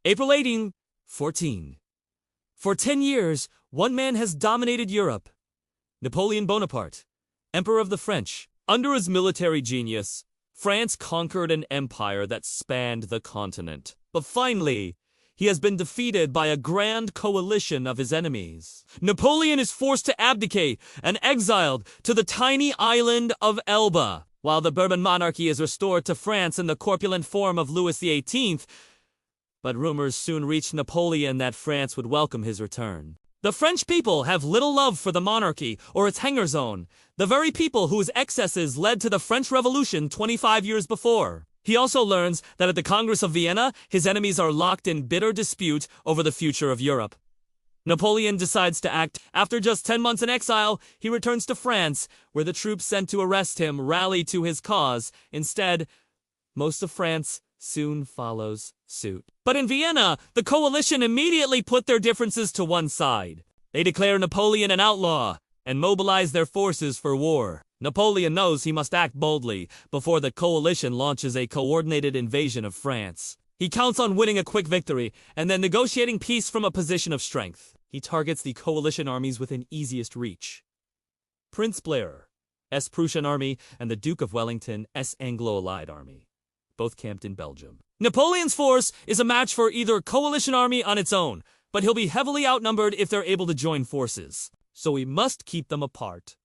April 1814. For 10 years, one man has dominated Europe. Napoleon Bonaparte, Emperor of the French. Under his military genius, France conquered an empire that spanned the continent. But finally, he has been defeated by a grand coalition of his enemies. Napoleon is forced to abdicate and exiled to the tiny island of Elba, while the Bourbon monarchy is restored to France in the corpulent form of Louis XVIII. But rumors soon reached Napoleon that France would welcome his return. The French people have little love for the monarchy or its hangers-on, the very people whose excesses led to the French Revolution 25 years before. He also learns that at the Congress of Vienna, his enemies are locked in bitter dispute over the future of Europe. Napoleon decides to act. After just 10 months in exile, he returns to France, where the troops sent to arrest him rally to his cause. Instead, most of France soon follows suit. But in Vienna, the coalition immediately put their differences to one side. They declare Napoleon an outlaw and mobilize their forces for war. Napoleon knows he must act boldly before the coalition launches a coordinated invasion of France. He counts on winning a quick victory and then negotiating peace from a position of strength. He targets the coalition armies within easiest reach. Prince Blair, S. Prussian Army, and the Duke of Wellington, S. Anglo-Allied Army, both camped in Belgium. Napoleon's force is a match for either coalition army on its own, but he'll be heavily outnumbered if they're able to join forces. So he must keep them apart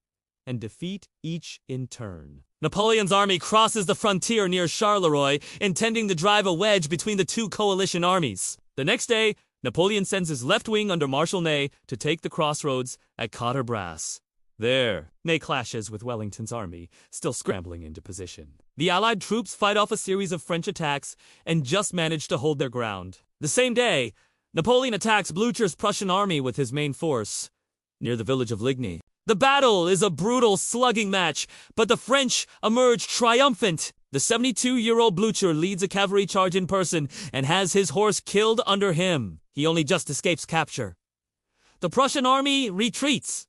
and defeat each in turn. Napoleon's army crosses the frontier near Charleroi, intending to drive a wedge between the two coalition armies. The next day, Napoleon sends his left wing under Marshal Ney to take the crossroads at Quatre-Bras. There, Ney clashes with Wellington's army, still scrambling into position. The Allied troops fight off a series of French attacks and just manage to hold their ground. The same day, Napoleon attacks Blücher's Prussian army with his main force near the village of Ligny. The battle is a brutal slugging match, but the French emerge triumphant. The 72-year-old Blücher leads a cavalry charge in person and has his horse killed under him. He only just escapes capture. The Prussian army retreats,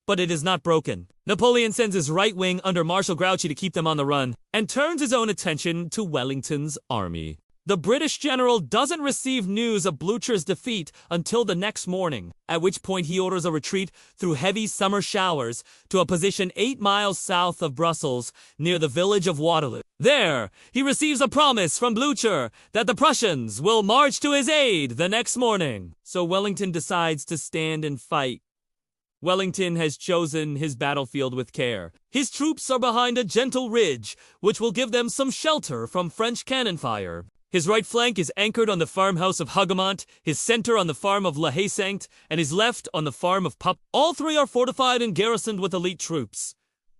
but it is not broken. Napoleon sends his right wing under Marshal Grouchy to keep them on the run and turns his own attention to Wellington's army. The British general doesn't receive news of Blücher's defeat until the next morning, at which point he orders a retreat through heavy summer showers to a position 8 miles south of Brussels near the village of Waterloo. There, he receives a promise from Blücher that the Prussians will march to his aid the next morning. So Wellington decides to stand and fight. Wellington has chosen his battlefield with care. His troops are behind a gentle ridge, which will give them some shelter from French cannon fire. His right flank is anchored on the farmhouse of Hougoumont, his center on the farm of La Haye-Saint, and his left on the farm of Pup. All three are fortified and garrisoned with elite troops.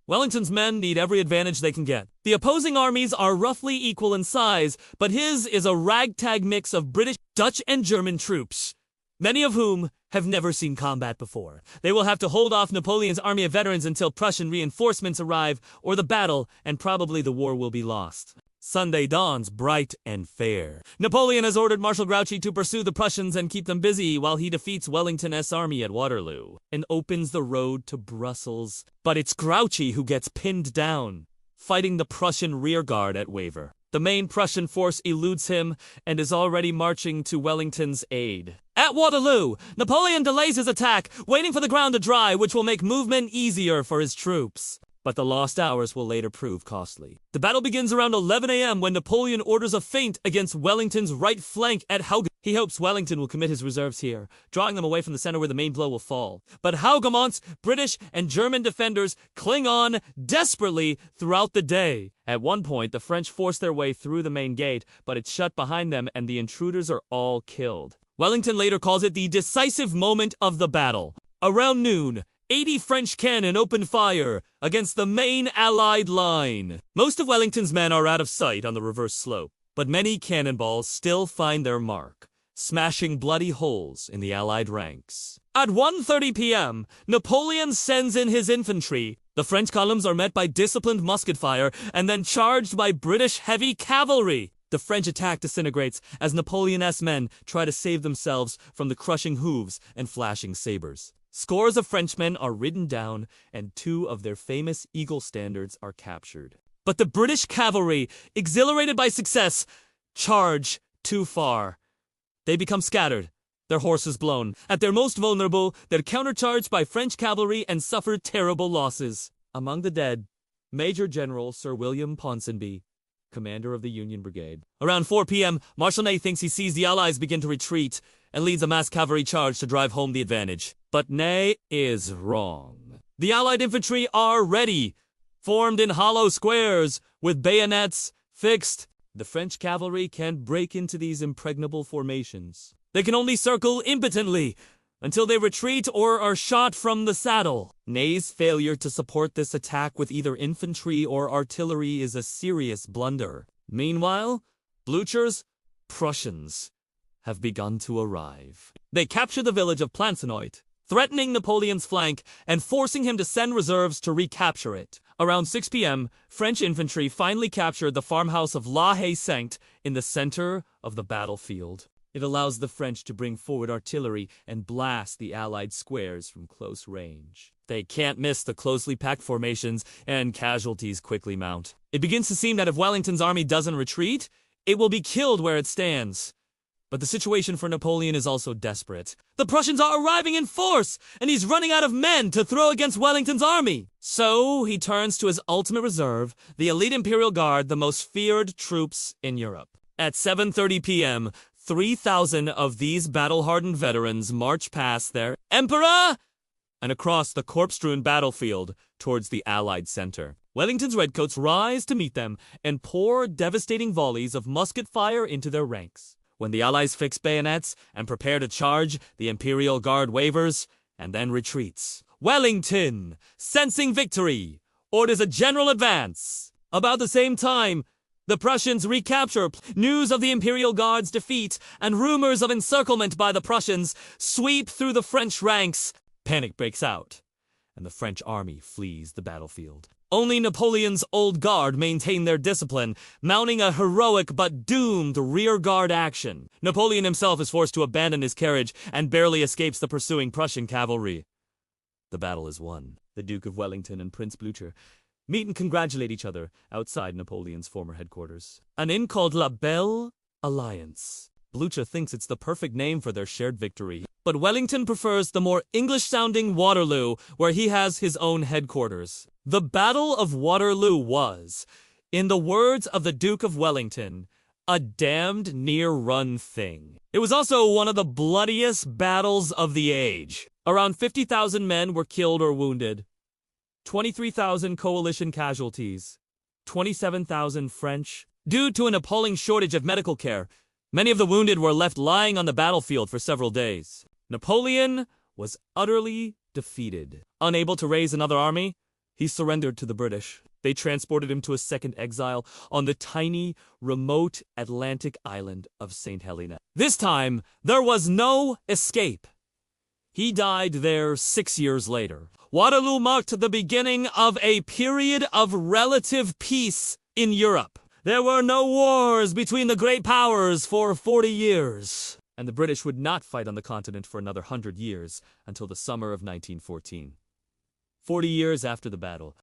Wellington's men need every advantage they can get. The opposing armies are roughly equal in size, but his is a ragtag mix of British, Dutch, and German troops, many of whom have never seen combat before. They will have to hold off Napoleon's army of veterans until Prussian reinforcements arrive, or the battle, and probably the war will be lost. Sunday dawns bright and fair. Napoleon has ordered Marshal Grouchy to pursue the Prussians and keep them busy while he defeats Wellington's army at Waterloo and opens the road to Brussels. But it's Grouchy who gets pinned down, fighting the Prussian rearguard at Waver. The main Prussian force eludes him and is already marching to Wellington's aid. At Waterloo, Napoleon delays his attack, waiting for the ground to dry, which will make movement easier for his troops. But the lost hours will later prove costly. The battle begins around 11 a.m. when Napoleon orders a feint against Wellington's right flank at Hougoumont. He hopes Wellington will commit his reserves here, drawing them away from the center where the main blow will fall. But Hougoumont's British and German defenders cling on desperately throughout the day. At one point, the French force their way through the main gate, but it's shut behind them and the intruders are all killed. Wellington later calls it the decisive moment of the battle. Around noon, 80 French cannon opened fire against the main Allied line. Most of Wellington's men are out of sight on the reverse slope, but many cannonballs still find their mark, smashing bloody holes in the Allied ranks. At 1:30 p.m., Napoleon sends in his infantry. The French columns are met by disciplined musket fire and then charged by British heavy cavalry. The French attack disintegrates as Napoleon's men try to save themselves from the crushing hooves and flashing sabers. Scores of Frenchmen are ridden down, and 2 of their famous Eagle standards are captured. But the British cavalry, exhilarated by success, charge too far. They become scattered, their horses blown. At their most vulnerable, they're countercharged by French cavalry and suffer terrible losses. Among the dead, Major General Sir William Ponsonby, commander of the Union Brigade. Around 4 p.m., Marshal Ney thinks he sees the Allies begin to retreat and leads a mass cavalry charge to drive home the advantage. But Ney is wrong. The Allied infantry are ready, formed in hollow squares, with bayonets fixed. The French cavalry can't break into these impregnable formations. They can only circle impotently until they retreat or are shot from the saddle. Ney's failure to support this attack with either infantry or artillery is a serious blunder. Meanwhile, Blücher's Prussians have begun to arrive. They capture the village of Plancenoit, threatening Napoleon's flank and forcing him to send reserves to recapture it. Around 6 p.m., French infantry finally captured the farmhouse of La Haye-Sainte in the center of the battlefield. It allows the French to bring forward artillery and blast the Allied squares from close range. They can't miss the closely packed formations, and casualties quickly mount. It begins to seem that if Wellington's army doesn't retreat, it will be killed where it stands. But the situation for Napoleon is also desperate. The Prussians are arriving in force, and he's running out of men to throw against Wellington's army. So he turns to his ultimate reserve, the elite Imperial Guard, the most feared troops in Europe. At 7:30 p.m., 3,000 of these battle-hardened veterans march past their Emperor and across the corpse-strewn battlefield towards the Allied center. Wellington's redcoats rise to meet them and pour devastating volleys of musket fire into their ranks. When the Allies fix bayonets and prepare to charge, the Imperial Guard wavers and then retreats. Wellington, sensing victory, orders a general advance. About the same time, the Prussians recapture. News of the Imperial Guard's defeat and rumors of encirclement by the Prussians sweep through the French ranks. Panic breaks out, and the French army flees the battlefield. Only Napoleon's old guard maintain their discipline, mounting a heroic but doomed rearguard action. Napoleon himself is forced to abandon his carriage and barely escapes the pursuing Prussian cavalry. The battle is won. The Duke of Wellington and Prince Blücher meet and congratulate each other outside Napoleon's former headquarters. An inn called La Belle Alliance. Blücher thinks it's the perfect name for their shared victory, but Wellington prefers the more English-sounding Waterloo, where he has his own headquarters. The Battle of Waterloo was, in the words of the Duke of Wellington, a damned near-run thing. It was also one of the bloodiest battles of the age. Around 50,000 men were killed or wounded. 23,000 coalition casualties, 27,000 French. Due to an appalling shortage of medical care, many of the wounded were left lying on the battlefield for several days. Napoleon was utterly defeated. Unable to raise another army, he surrendered to the British. They transported him to a second exile on the tiny, remote Atlantic island of St. Helena. This time, there was no escape. He died there 6 years later. Waterloo marked the beginning of a period of relative peace in Europe. There were no wars between the great powers for 40 years, and the British would not fight on the continent for another 100 years until the summer of 1914. 40 years after the battle,